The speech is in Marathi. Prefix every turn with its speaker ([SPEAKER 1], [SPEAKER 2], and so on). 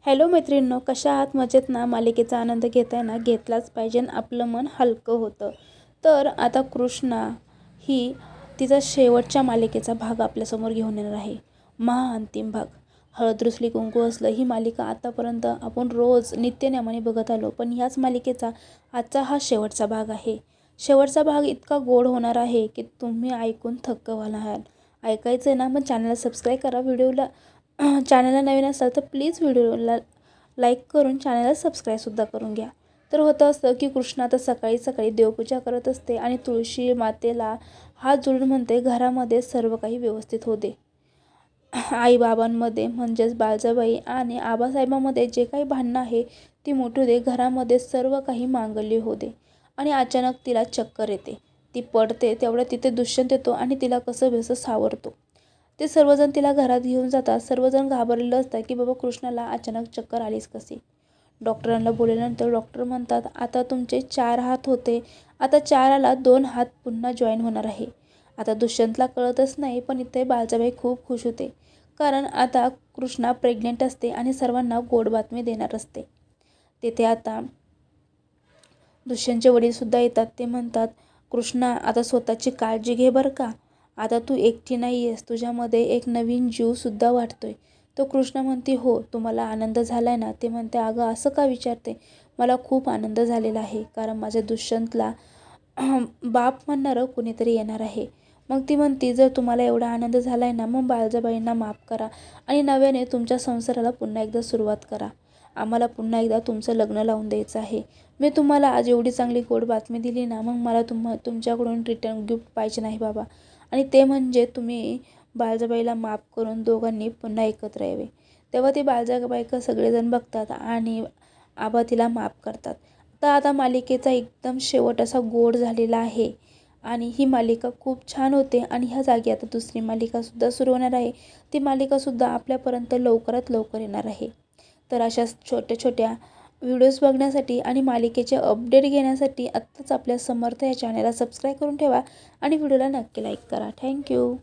[SPEAKER 1] हॅलो मैत्रिणींनो, कशा आहात? मजेत ना? मालिकेचा आनंद घेताय ना? घेतलाच पाहिजे, आपलं मन हलकं होतं. तर आता कृष्णा ही तिचा शेवटच्या मालिकेचा भाग आपल्यासमोर घेऊन येणार आहे. महाअंतिम भाग. हळद रुसली कुंकू असलं ही मालिका आतापर्यंत आपण रोज नित्यनेमाने बघत आलो, पण ह्याच मालिकेचा आजचा हा शेवटचा भाग आहे. शेवटचा भाग इतका गोड होणार आहे की तुम्ही ऐकून थक्क व्हाल आहात. ऐकायचं आहे ना? मग चॅनलला सबस्क्राईब करा. व्हिडिओला चॅनलला नवीन असाल तर प्लीज व्हिडिओला लाईक करून चॅनलला सबस्क्राईबसुद्धा करून घ्या. तर होतं असतं की कृष्णा आता सकाळी सकाळी देवपूजा करत असते आणि तुळशी मातेला हात जोडून म्हणते, घरामध्ये सर्व काही व्यवस्थित होते. आईबाबांमध्ये म्हणजेच बाळजाबाई आणि आबासाहेबांमध्ये जे काही भांडणं आहे ती मोठू दे, घरामध्ये सर्व काही मांगल्य होते. आणि अचानक तिला चक्कर येते, ती पडते. तेवढ्या तिथे दुष्यंत येतो आणि तिला कसं बेसं सावरतो. ते सर्वजण तिला घरात घेऊन जातात. सर्वजण घाबरलेलं असतात की बाबा कृष्णाला अचानक चक्कर आलीच कशी. डॉक्टरांना बोलल्यानंतर डॉक्टर म्हणतात, आता तुमचे 4 हात होते, आता 4ला 2 हात पुन्हा जॉईन होणार आहे. आता दुष्यंतला कळतच नाही, पण इथे बाळजाबाई खूप खुश होते, कारण आता कृष्णा प्रेग्नेंट असते आणि सर्वांना गोड बातमी देणार असते. तिथे आता दुष्यंतचे वडीलसुद्धा येतात. ते म्हणतात, कृष्णा आता स्वतःची काळजी घे बरं का. आता तू एकटी नाही आहेस, तुझ्यामध्ये एक नवीन जीवसुद्धा वाटतोय. तो कृष्णा म्हणते, हो तुम्हाला आनंद झाला आहे ना? ते म्हणते, अगं असं का विचारते? मला खूप आनंद झालेला आहे, कारण माझ्या दुष्यंतला बाप म्हणणारं कुणीतरी येणार आहे. मग ती म्हणते, जर तुम्हाला एवढा आनंद झाला आहे ना, मग बाळजाबाईंना माफ करा आणि नव्याने तुमच्या संसाराला पुन्हा एकदा सुरुवात करा. आम्हाला पुन्हा एकदा तुमचं लग्न लावून द्यायचं आहे. मी तुम्हाला आज एवढी चांगली गोड बातमी दिली ना, मग मला तुमच्याकडून रिटर्न गिफ्ट पाहिजे नाही बाबा. आणि ते म्हणजे तुम्ही बाळजाबाईला माफ करून दोघांनी पुन्हा एकत्र यावे. तेव्हा ती बाळजाबाईका सगळेजण बघतात आणि आबा तिला माफ करतात. तर आता मालिकेचा एकदम शेवट असा गोड झालेला आहे आणि ही मालिका खूप छान होते. आणि ह्या जागी आता दुसरी मालिकासुद्धा सुरू होणार आहे. ती मालिकासुद्धा आपल्यापर्यंत लवकरात लवकर येणार आहे. तर अशा छोट्या छोट्या व्हिडिओज बघण्यासाठी आणि मालिकेचे अपडेट घेण्यासाठी आत्ताच आपल्या समर्थ या चॅनलला सबस्क्राईब करून ठेवा आणि व्हिडिओला नक्की लाईक करा. थँक्यू.